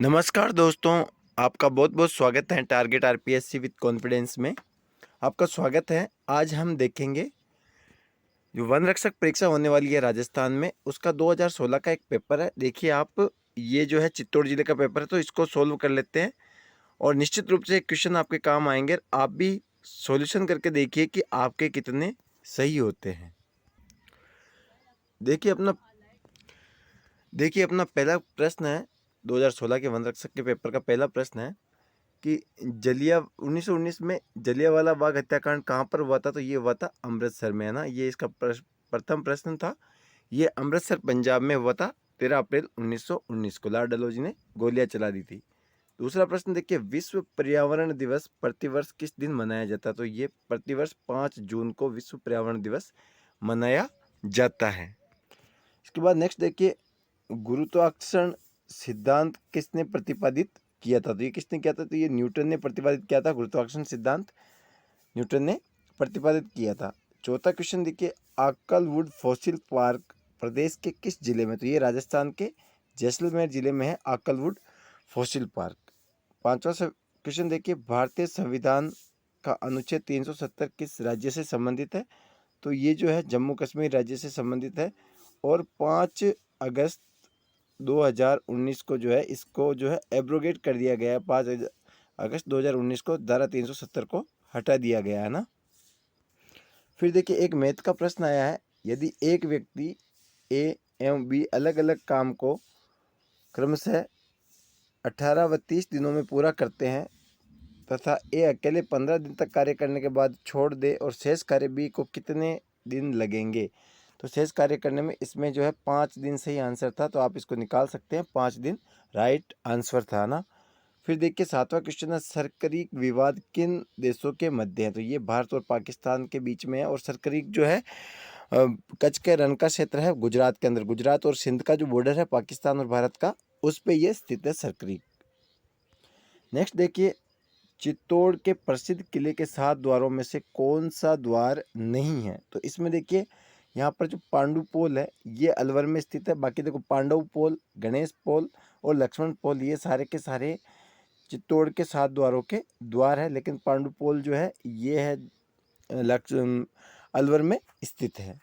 नमस्कार दोस्तों, आपका बहुत-बहुत स्वागत है टारगेट आरपीएससी विद कॉन्फिडेंस में। आपका स्वागत है। आज हम देखेंगे जो वन रक्षक परीक्षा होने वाली है राजस्थान में, उसका 2016 का एक पेपर है। देखिए आप, ये जो है चित्तौड़ जिले का पेपर है, तो इसको सॉल्व कर लेते हैं और निश्चित रूप से एक क्वेश्चन आपके काम आएँगे। आप भी सॉल्यूशन करके देखिए कि आपके कितने सही होते हैं। देखिए अपना देखिए अपना पहला प्रश्न है, 2016 के वन रक्षक के पेपर का पहला प्रश्न है कि 1919 में जलियांवाला बाग हत्याकांड कहाँ पर हुआ था? तो ये हुआ था अमृतसर में, है ना? ये इसका प्रथम प्रश्न था। ये अमृतसर पंजाब में हुआ था 13 अप्रैल 1919 को लॉर्ड डलहौजी ने गोलियां चला दी थी। दूसरा प्रश्न देखिए, विश्व पर्यावरण दिवस प्रतिवर्ष किस दिन मनाया जाता है? तो ये प्रतिवर्ष 5 जून को विश्व पर्यावरण दिवस मनाया जाता है। इसके बाद नेक्स्ट देखिए, गुरुत्वाकर्षण सिद्धांत किसने प्रतिपादित किया था? तो ये किसने किया था? तो ये न्यूटन ने प्रतिपादित किया था। गुरुत्वाकर्षण सिद्धांत न्यूटन ने प्रतिपादित किया था। चौथा क्वेश्चन देखिए, आकलवुड फॉसिल पार्क प्रदेश के किस जिले में? तो ये राजस्थान के जैसलमेर जिले में है आकलवुड फॉसिल पार्क। पांचवा क्वेश्चन देखिए, भारतीय संविधान का अनुच्छेद 370 किस राज्य से संबंधित है? तो ये जो है जम्मू कश्मीर राज्य से संबंधित है। और 5 अगस्त 2019 को जो है इसको जो है एब्रोगेट कर दिया गया है। 5 अगस्त 2019 को धारा 370 को हटा दिया गया है ना। फिर देखिए एक मैथ का प्रश्न आया है, यदि एक व्यक्ति ए एवं बी अलग अलग काम को क्रमशः 18 व 30 दिनों में पूरा करते हैं तथा ए अकेले 15 दिन तक कार्य करने के बाद छोड़ दे और शेष कार्य बी को कितने दिन लगेंगे? तो शेष कार्य करने में इसमें जो है 5 दिन सही आंसर था, तो आप इसको निकाल सकते हैं। 5 दिन राइट आंसर था ना। फिर देखिए सातवां क्वेश्चन है, सरकरीक विवाद किन देशों के मध्य है? तो ये भारत और पाकिस्तान के बीच में है। और सरकरीक जो है कच्छ के रण का क्षेत्र है गुजरात के अंदर। गुजरात और सिंध का जो बॉर्डर है पाकिस्तान और भारत का, उस पे ये स्थित है सरकरीक। नेक्स्ट देखिए, चित्तौड़ के प्रसिद्ध किले के 7 द्वारों में से कौन सा द्वार नहीं है? तो इसमें देखिए यहाँ पर जो पांडु पोल है ये अलवर में स्थित है। बाकी देखो पांडव पोल, गणेश पोल और लक्ष्मण पोल, ये सारे के सारे चित्तौड़ के 7 द्वारों के द्वार है। लेकिन पांडु पोल जो है ये है अलवर में स्थित है।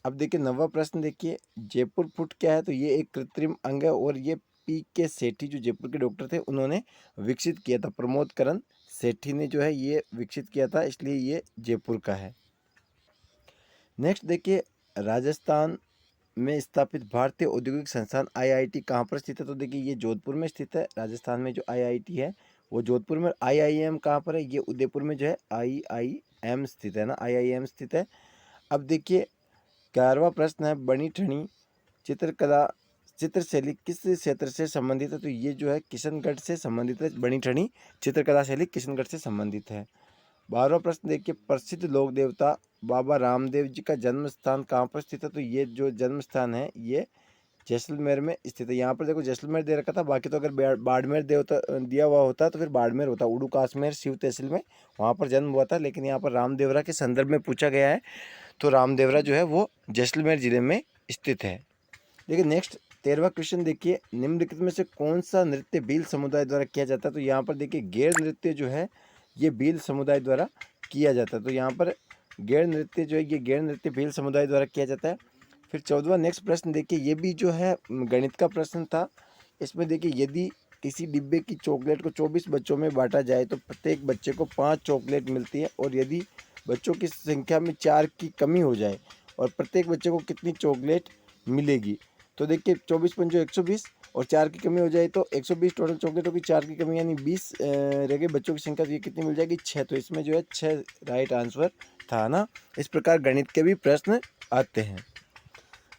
अब देखिए नवा प्रश्न देखिए, जयपुर फुट क्या है? तो ये एक कृत्रिम अंग है और ये पी.के. सेठी जो जयपुर के डॉक्टर थे उन्होंने विकसित किया था। प्रमोद करण सेठी ने जो है ये विकसित किया था, इसलिए ये जयपुर का है। नेक्स्ट देखिए, राजस्थान में स्थापित भारतीय औद्योगिक संस्थान आईआईटी कहाँ पर स्थित है? तो देखिए ये जोधपुर में स्थित है। राजस्थान में जो आईआईटी है वो जोधपुर में। आईआईएम कहाँ पर है? ये उदयपुर में जो है आईआईएम स्थित है ना, आईआईएम स्थित है। अब देखिए 11वां प्रश्न है, बनी ठनी चित्रकला चित्रशैली किस क्षेत्र से संबंधित है? तो ये जो है किशनगढ़ से संबंधित है। बनी ठनी चित्रकला शैली किशनगढ़ से संबंधित है। 12वां प्रश्न देखिए, प्रसिद्ध लोक देवता बाबा रामदेव जी का जन्म स्थान कहाँ पर स्थित है? तो ये जो जन्म स्थान है ये जैसलमेर में स्थित है। यहाँ पर देखो जैसलमेर दे रखा था, बाकी तो अगर बाड़मेर देवता दिया हुआ होता तो फिर बाड़मेर होता। उड़ू काश्मीर शिव तहसील में वहाँ पर जन्म हुआ था, लेकिन यहाँ पर रामदेवरा के संदर्भ में पूछा गया है, तो रामदेवरा जो है वो जैसलमेर जिले में स्थित है। देखिए नेक्स्ट 13वां क्वेश्चन देखिए, निम्नलिखित में से कौन सा नृत्य भील समुदाय द्वारा किया जाता है? तो यहाँ पर देखिए गैर नृत्य जो है ये भील समुदाय द्वारा किया जाता है। तो यहाँ पर गैर नृत्य जो है ये गैर नृत्य भील समुदाय द्वारा किया जाता है। फिर 14वां नेक्स्ट प्रश्न देखिए, ये भी जो है गणित का प्रश्न था। इसमें देखिए, यदि किसी डिब्बे की चॉकलेट को 24 बच्चों में बांटा जाए तो प्रत्येक बच्चे को 5 चॉकलेट मिलती है, और यदि बच्चों की संख्या में 4 की कमी हो जाए और प्रत्येक बच्चे को कितनी चॉकलेट मिलेगी? तो देखिए 24 पंजो 120 और 4 की कमी हो जाए तो 120 टोटल चॉकलेटों की, 4 की कमी यानी 20 रह गए बच्चों की संख्या, तो ये कितनी मिल जाएगी? 6। तो इसमें जो है 6 राइट आंसर था ना। इस प्रकार गणित के भी प्रश्न आते हैं।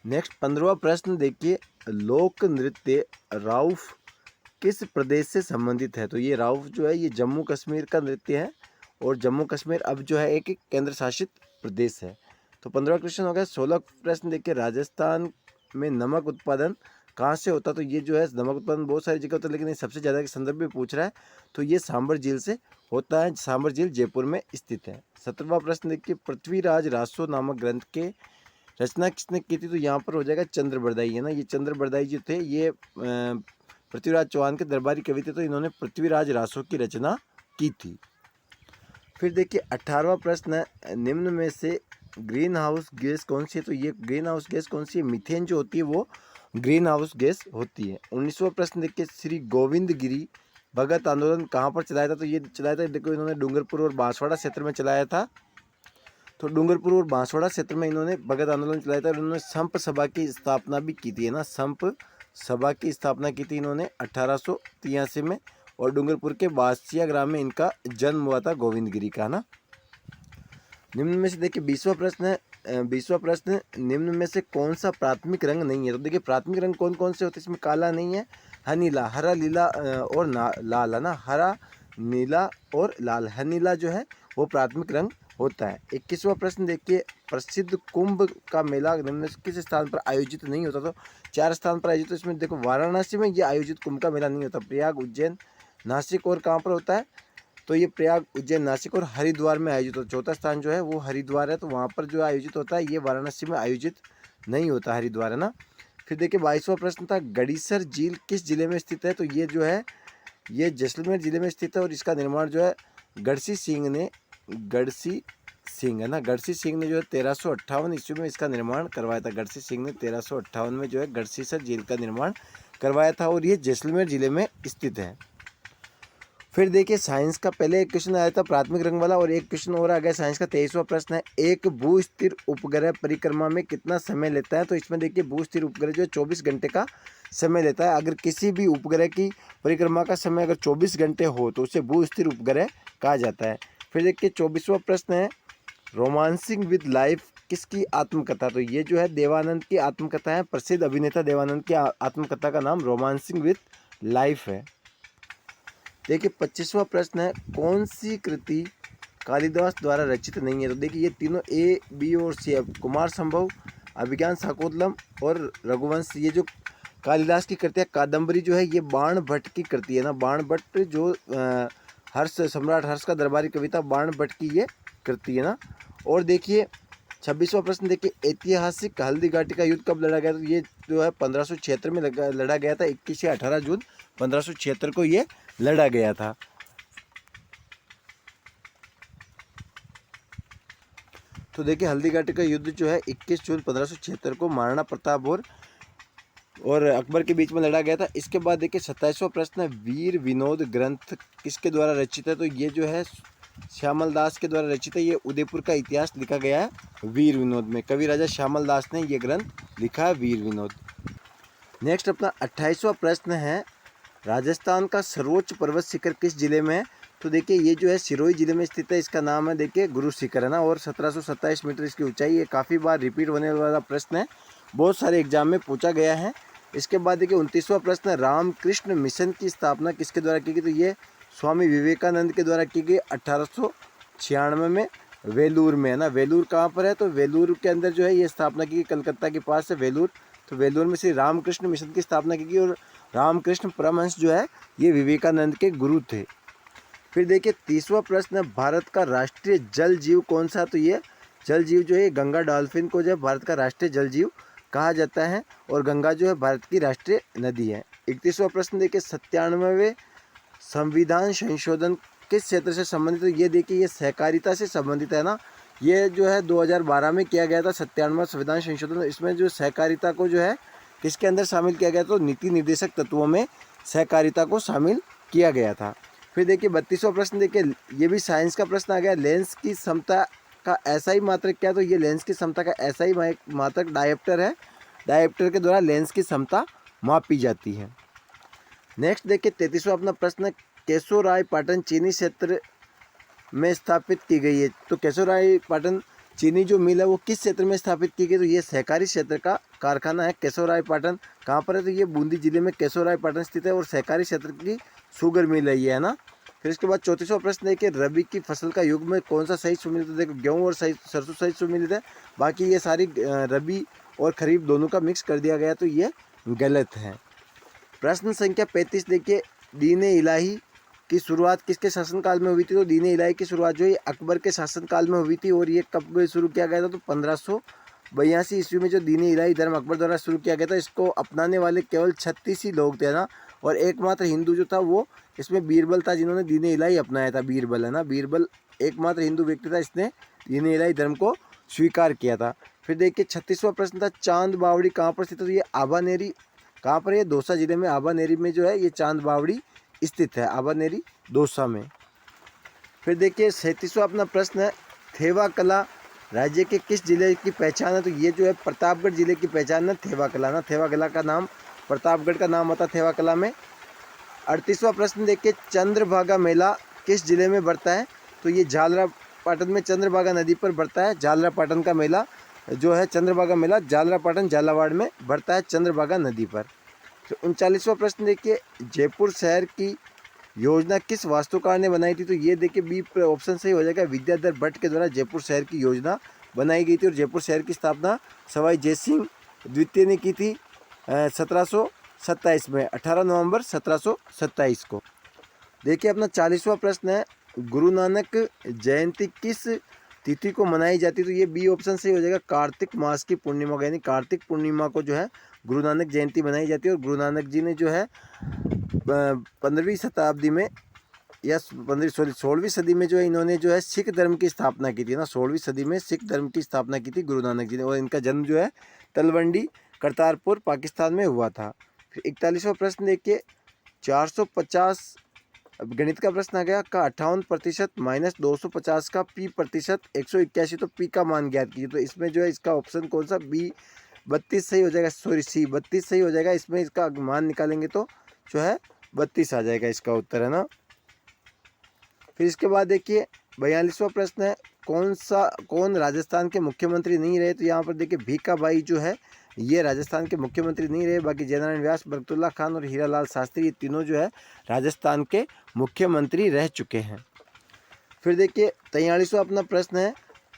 नेक्स्ट 15वां प्रश्न देखिए, लोक नृत्य राउफ किस प्रदेश से संबंधित है? तो ये राउफ जो है ये जम्मू कश्मीर का नृत्य है, और जम्मू कश्मीर अब जो है एक केंद्र शासित प्रदेश है। तो 15वां क्वेश्चन हो गया। 16 प्रश्न देखिए, राजस्थान में नमक उत्पादन कहाँ से होता? तो ये जो है नमक उत्पादन बहुत सारी जगह होता है, लेकिन ये सबसे ज़्यादा के संदर्भ में पूछ रहा है, तो ये सांबर झील से होता है। सांबर झील जयपुर में स्थित है। 17वां प्रश्न देखिए, पृथ्वीराज रासो नामक ग्रंथ के रचना किसने की थी? तो यहाँ पर हो जाएगा चंद्र बरदाई, है ना। ये चंद्र बरदाई जो थे ये पृथ्वीराज चौहान के दरबारी कवि थे, तो इन्होंने पृथ्वीराज रासों की रचना की थी। फिर देखिए 18वां प्रश्न है, निम्न में से ग्रीन हाउस गैस कौन सी है? तो ये ग्रीन हाउस गैस कौन सी है? मीथेन जो होती है वो ग्रीन हाउस गैस होती है। 19वां प्रश्न देखिए, श्री गोविंद गिरी भगत आंदोलन कहाँ पर चलाया था? तो ये चलाया था, देखो इन्होंने डूंगरपुर और बांसवाड़ा क्षेत्र में चलाया था। तो डूंगरपुर और बांसवाड़ा क्षेत्र में इन्होंने भगत आंदोलन चलाया था और इन्होंने संप सभा की स्थापना भी की थी, है ना। संप सभा की स्थापना की थी इन्होंने 1883 में, और डूंगरपुर के बासिया ग्राम में इनका जन्म हुआ था गोविंद गिरी का, ना। निम्न में से देखिए 20वां प्रश्न है, 20वां प्रश्न, निम्न में से कौन सा प्राथमिक रंग नहीं है? तो देखिए प्राथमिक रंग कौन कौन से होते हैं? इसमें काला नहीं है, हनीला, हरा, लीला और लाल, है ना। हरा, नीला और लाल, हनीला जो है वो प्राथमिक रंग होता है। 21वां प्रश्न देखिए, प्रसिद्ध कुंभ का मेला निम्न में से किस स्थान पर आयोजित नहीं होता? तो 4 स्थान पर आयोजित, तो इसमें देखो वाराणसी में ये आयोजित कुंभ का मेला नहीं होता, प्रयाग, उज्जैन, नासिक और कहाँ पर होता है? तो ये प्रयाग, उज्जैन, नासिक और हरिद्वार में आयोजित होता है। चौथा स्थान जो है वो हरिद्वार है, तो वहाँ पर जो आयोजित होता है, ये वाराणसी में आयोजित नहीं होता, हरिद्वार, है ना। फिर देखिए 22वां प्रश्न था, गड़ीसर झील किस जिले में स्थित है? तो ये जो है ये जैसलमेर जिले में स्थित है, और इसका निर्माण जो है गढ़सी सिंह ने, गढ़सी सिंह, है ना, गढ़सी सिंह ने जो है 1358 ईस्वी में इसका निर्माण करवाया था। गढ़सी सिंह ने 1358 में जो है गढ़सीसर झील का निर्माण करवाया था, और ये जैसलमेर जिले में स्थित है। फिर देखिए साइंस का पहले एक क्वेश्चन आया था प्राथमिक रंग वाला, और एक क्वेश्चन और आ गया साइंस का। 23वां प्रश्न है, एक भू स्थिर उपग्रह परिक्रमा में कितना समय लेता है? तो इसमें देखिए भू स्थिर उपग्रह जो है 24 घंटे का समय लेता है। अगर किसी भी उपग्रह की परिक्रमा का समय अगर 24 घंटे हो तो उसे भू स्थिर उपग्रह कहा जाता है। फिर देखिए 24वां प्रश्न है, रोमांसिंग विद लाइफ किसकी आत्मकथा? तो ये जो है देवानंद की आत्मकथा है, प्रसिद्ध अभिनेता देवानंद की आत्मकथा का नाम रोमांसिंग विद लाइफ है। देखिए 25वां प्रश्न है, कौन सी कृति कालिदास द्वारा रचित नहीं है? तो देखिए ये तीनों ए, बी और सी है, कुमार संभव, अभिज्ञान शाकुंतलम और रघुवंश। ये जो कालिदास की कृति है, कादम्बरी जो है ये बाण भट्ट की कृति है, ना। बाण भट्ट जो हर्ष, सम्राट हर्ष का दरबारी कविता बाण भट्ट की ये कृति है, ना। और देखिए 26वां प्रश्न देखिए, ऐतिहासिक हल्दी घाटी का युद्ध कब लड़ा गया? तो ये जो है 1576 में लड़ा गया था, 21 से 18 जून 1576 को ये लड़ा गया था। तो देखिए हल्दी घाटी का युद्ध जो है 21 जून 1576 को महाराणा प्रताप और अकबर के बीच में लड़ा गया था। इसके बाद देखिए 27वां प्रश्न है, वीर विनोद ग्रंथ किसके द्वारा रचित है? तो ये जो है श्यामल दास के द्वारा रचित है। ये उदयपुर का इतिहास लिखा गया है वीर विनोद में, कवि राजा श्यामल दास ने ये ग्रंथ लिखा है वीर विनोद। नेक्स्ट अपना 28वां प्रश्न है, राजस्थान का सर्वोच्च पर्वत शिखर किस जिले में है? तो देखिए ये जो है सिरोही जिले में स्थित है, इसका नाम है देखिए गुरु शिखर, है ना। और 1727 मीटर इसकी ऊंचाई। ये काफ़ी बार रिपीट होने वाला प्रश्न है, बहुत सारे एग्जाम में पूछा गया है। इसके बाद देखिए 29वां प्रश्न है, रामकृष्ण मिशन की स्थापना किसके द्वारा की गई? तो ये स्वामी विवेकानंद के द्वारा की गई 1896 में वेलूर में, है ना। वेलूर कहाँ पर है? तो वेलूर के अंदर जो है ये स्थापना की गई, कलकत्ता के पास है वेलूर। तो वेलूर में श्री रामकृष्ण मिशन की स्थापना की गई, और रामकृष्ण परमहंस जो है ये विवेकानंद के गुरु थे। फिर देखिए 30वां प्रश्न है, भारत का राष्ट्रीय जल जीव कौन सा? तो ये जल जीव जो है गंगा डॉल्फिन को जो है भारत का राष्ट्रीय जल जीव कहा जाता है, और गंगा जो है भारत की राष्ट्रीय नदी है। 31वां प्रश्न देखिए, 97वें संविधान संशोधन किस क्षेत्र से संबंधित? तो ये देखिए ये सहकारिता से संबंधित है, ना। ये जो है 2012 में किया गया था 97वां संविधान संशोधन। इसमें जो सहकारिता को जो है किसके अंदर शामिल किया गया? तो नीति निर्देशक तत्वों में सहकारिता को शामिल किया गया था। फिर देखिए 32वां प्रश्न देखिए, ये भी साइंस का प्रश्न आ गया, लेंस की क्षमता का SI मात्रक क्या है? तो ये लेंस की क्षमता का SI मात्रक डायोप्टर है। डायोप्टर के द्वारा लेंस की क्षमता मापी जाती है। नेक्स्ट देखिए 33वां अपना प्रश्न, केशोरायपाटन चीनी क्षेत्र में स्थापित की गई है। तो केशोरायपाटन चीनी जो मिल है वो किस क्षेत्र में स्थापित की गई? तो ये सहकारी क्षेत्र का कारखाना है केशोरायपाटन। कहाँ पर है? तो ये बूंदी जिले में केशोरायपाटन स्थित है, और सहकारी क्षेत्र की शुगर मिल है ये, है ना। फिर इसके बाद 34वां प्रश्न देखिए, रबी की फसल का युग में कौन सा सही सुमिलित है? देखो गेहूँ और सरसों सही सुमिलित है, बाकी ये सारी रबी और खरीफ दोनों का मिक्स कर दिया गया, तो ये गलत है। प्रश्न संख्या 35 देखिए, दीन इलाही की शुरुआत किसके शासनकाल में हुई थी? तो दीन इलाही की शुरुआत जो है अकबर के शासनकाल में हुई थी, और ये कब शुरू किया गया था? तो 1582 ईस्वी में जो दीन इलाही धर्म अकबर द्वारा शुरू किया गया था। इसको अपनाने वाले केवल 36 ही लोग थे, ना। और एकमात्र हिंदू जो था वो इसमें बीरबल था, जिन्होंने दीन इलाही अपनाया था। बीरबल है ना, बीरबल एकमात्र हिंदू व्यक्ति था इसने दीन इलाही धर्म को स्वीकार किया था। फिर देखिए 36वां प्रश्न था, चांद बावड़ी कहाँ पर स्थित है? तो ये आबानेरी कहाँ पर है? दौसा जिले में आबानेरी में जो है ये चांद बावड़ी स्थित है, आबानेरी दौसा में। फिर देखिए 37वां अपना प्रश्न है, थेवा कला राज्य के किस जिले की पहचान है? तो ये जो है प्रतापगढ़ जिले की पहचान है थेवा कला ना, थेवा कला का नाम प्रतापगढ़ का नाम होता है थेवा कला में। 38वां प्रश्न देखिए, चंद्रभागा मेला किस जिले में बढ़ता है? तो ये झालरापाटन में चंद्रभागा नदी पर बढ़ता है। झालरापाटन का मेला जो है चंद्रभागा मेला झालरापाटन झालावाड़ में बढ़ता है चंद्रभागा नदी पर। तो 39वां प्रश्न देखिए, जयपुर शहर की योजना किस वास्तुकार ने बनाई थी? तो ये देखिए बी ऑप्शन सही हो जाएगा, विद्याधर भट्ट के द्वारा जयपुर शहर की योजना बनाई गई थी। और जयपुर शहर की स्थापना सवाई जयसिंह द्वितीय ने की थी 1727 में, 18 नवंबर 1727 को। देखिए अपना 40वां प्रश्न है, गुरु नानक जयंती किस तिथि को मनाई जाती है? तो ये बी ऑप्शन सही हो जाएगा, कार्तिक मास की पूर्णिमा को, यानी कार्तिक पूर्णिमा को जो है गुरु नानक जयंती मनाई जाती है। और गुरु नानक जी ने जो है 15वीं शताब्दी में या 16वीं सदी में जो है इन्होंने जो है सिख धर्म की स्थापना की थी ना, 16वीं सदी में सिख धर्म की स्थापना की थी गुरु नानक जी ने। और इनका जन्म जो है तलवंडी करतारपुर पाकिस्तान में हुआ था। फिर 41वां प्रश्न देखिए, 450 गणित का प्रश्न आ गया का 58% माइनस 250 का पी प्रतिशत 181, तो पी का मान ज्ञात कीजिए। तो इसमें जो है इसका ऑप्शन कौन सा? बी 32 सही हो जाएगा, सॉरी सी 32 सही हो जाएगा। इसमें इसका मान निकालेंगे तो जो है 32 आ जाएगा इसका उत्तर, है ना। फिर इसके बाद देखिए 42वां प्रश्न है, कौन राजस्थान के मुख्यमंत्री नहीं रहे? तो यहाँ पर देखिए भीखाबाई जो है ये राजस्थान के मुख्यमंत्री नहीं रहे, बाकी जयनारायण व्यास, बरकतुल्ला खान और हीरालाल शास्त्री, ये तीनों जो है राजस्थान के मुख्यमंत्री रह चुके हैं। फिर देखिए 43वां अपना प्रश्न है,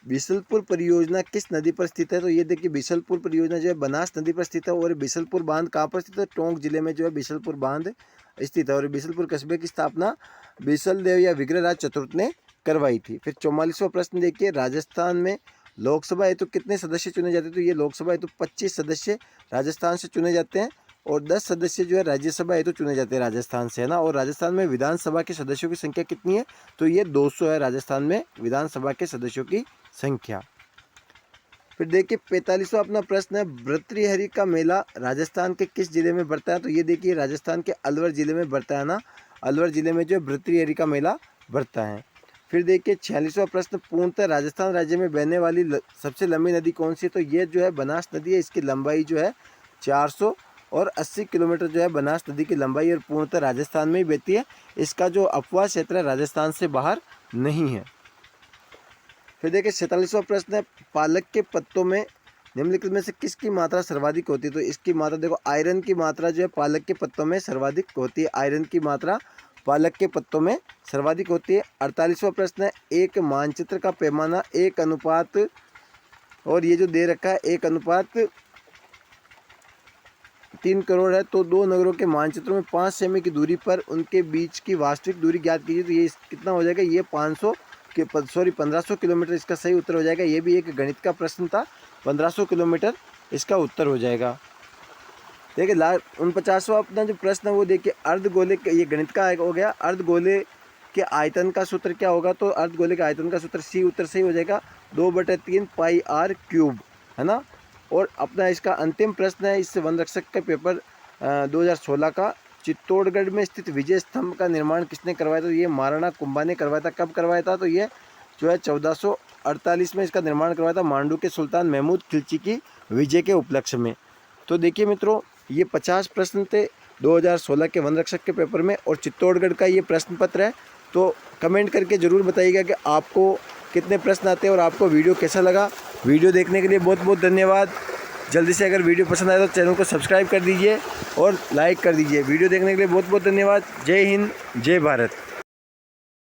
बिसलपुर परियोजना किस नदी पर स्थित है? तो ये देखिए बिसलपुर परियोजना जो है बनास नदी पर स्थित है। और बिसलपुर बांध कहाँ पर स्थित है? टोंक जिले में जो है बिसलपुर बांध स्थित है। और बिसलपुर कस्बे की स्थापना बिसल देव या विग्रहराज चतुर्थ ने करवाई थी। फिर 44वां प्रश्न देखिए, राजस्थान में लोकसभा हेतु कितने सदस्य चुने जाते हैं? तो ये लोकसभा हेतु 25 सदस्य राजस्थान से चुने जाते हैं और 10 सदस्य जो है राज्यसभा हेतु चुने जाते हैं राजस्थान से, है ना। और राजस्थान में विधानसभा के सदस्यों की संख्या कितनी है? तो ये 200 है राजस्थान में विधानसभा के सदस्यों की संख्या। फिर देखिए 45वां अपना प्रश्न है, भर्तृहरि का मेला राजस्थान के किस जिले में बढ़ता है? तो ये देखिए राजस्थान के अलवर जिले में बढ़ता है ना, अलवर जिले में जो भर्तृहरि का मेला बढ़ता है। फिर देखिए 46वां प्रश्न, पूर्णतः राजस्थान राज्य में बहने वाली सबसे लंबी नदी कौन सी है? तो ये जो है बनास नदी है। इसकी लंबाई जो है 480 किलोमीटर जो है बनास नदी की लंबाई, और पूर्णतः राजस्थान में ही बहती है। इसका जो अपवाद क्षेत्र है राजस्थान से बाहर नहीं है। फिर देखिए 47वां प्रश्न है, पालक के पत्तों में निम्नलिखित में से किसकी मात्रा सर्वाधिक होती है? तो इसकी मात्रा देखो, आयरन की मात्रा जो है पालक के पत्तों में सर्वाधिक होती है। आयरन की मात्रा पालक के पत्तों में सर्वाधिक होती है। 48वां प्रश्न है, एक मानचित्र का पैमाना 1 और ये जो दे रखा है 1:3 करोड़ है, तो दो नगरों के मानचित्रों में 5 सेमी की दूरी पर उनके बीच की वास्तविक दूरी ज्ञात कीजिए। तो ये कितना हो जाएगा? ये 1500 किलोमीटर इसका सही उत्तर हो जाएगा। ये भी एक गणित का प्रश्न था, 1500 किलोमीटर इसका उत्तर हो जाएगा। देखिए 49वां अपना जो प्रश्न है वो देखिए, अर्धगोले, ये गणित का हो गया, अर्धगोले के आयतन का सूत्र क्या होगा? तो अर्धगोले के आयतन का सूत्र सी उत्तर सही हो जाएगा, 2/3 पाई r क्यूब, है ना। और अपना इसका अंतिम प्रश्न है, इससे वन रक्षक का पेपर 2016 का, चित्तौड़गढ़ में स्थित विजय स्तंभ का निर्माण किसने करवाया? तो ये महाराणा कुंभा ने करवाया था। कब करवाया था? तो ये जो है 1448 में इसका निर्माण करवाया था, मांडू के सुल्तान महमूद खिलची की विजय के उपलक्ष्य में। तो देखिए मित्रों, ये 50 प्रश्न थे 2016 के वन रक्षक के पेपर में, और चित्तौड़गढ़ का ये प्रश्न पत्र है। तो कमेंट करके ज़रूर बताइएगा कि आपको कितने प्रश्न आते हैं और आपको वीडियो कैसा लगा। वीडियो देखने के लिए बहुत बहुत धन्यवाद। जल्दी से अगर वीडियो पसंद आए तो चैनल को सब्सक्राइब कर दीजिए और लाइक कर दीजिए। वीडियो देखने के लिए बहुत बहुत धन्यवाद। जय हिंद, जय भारत।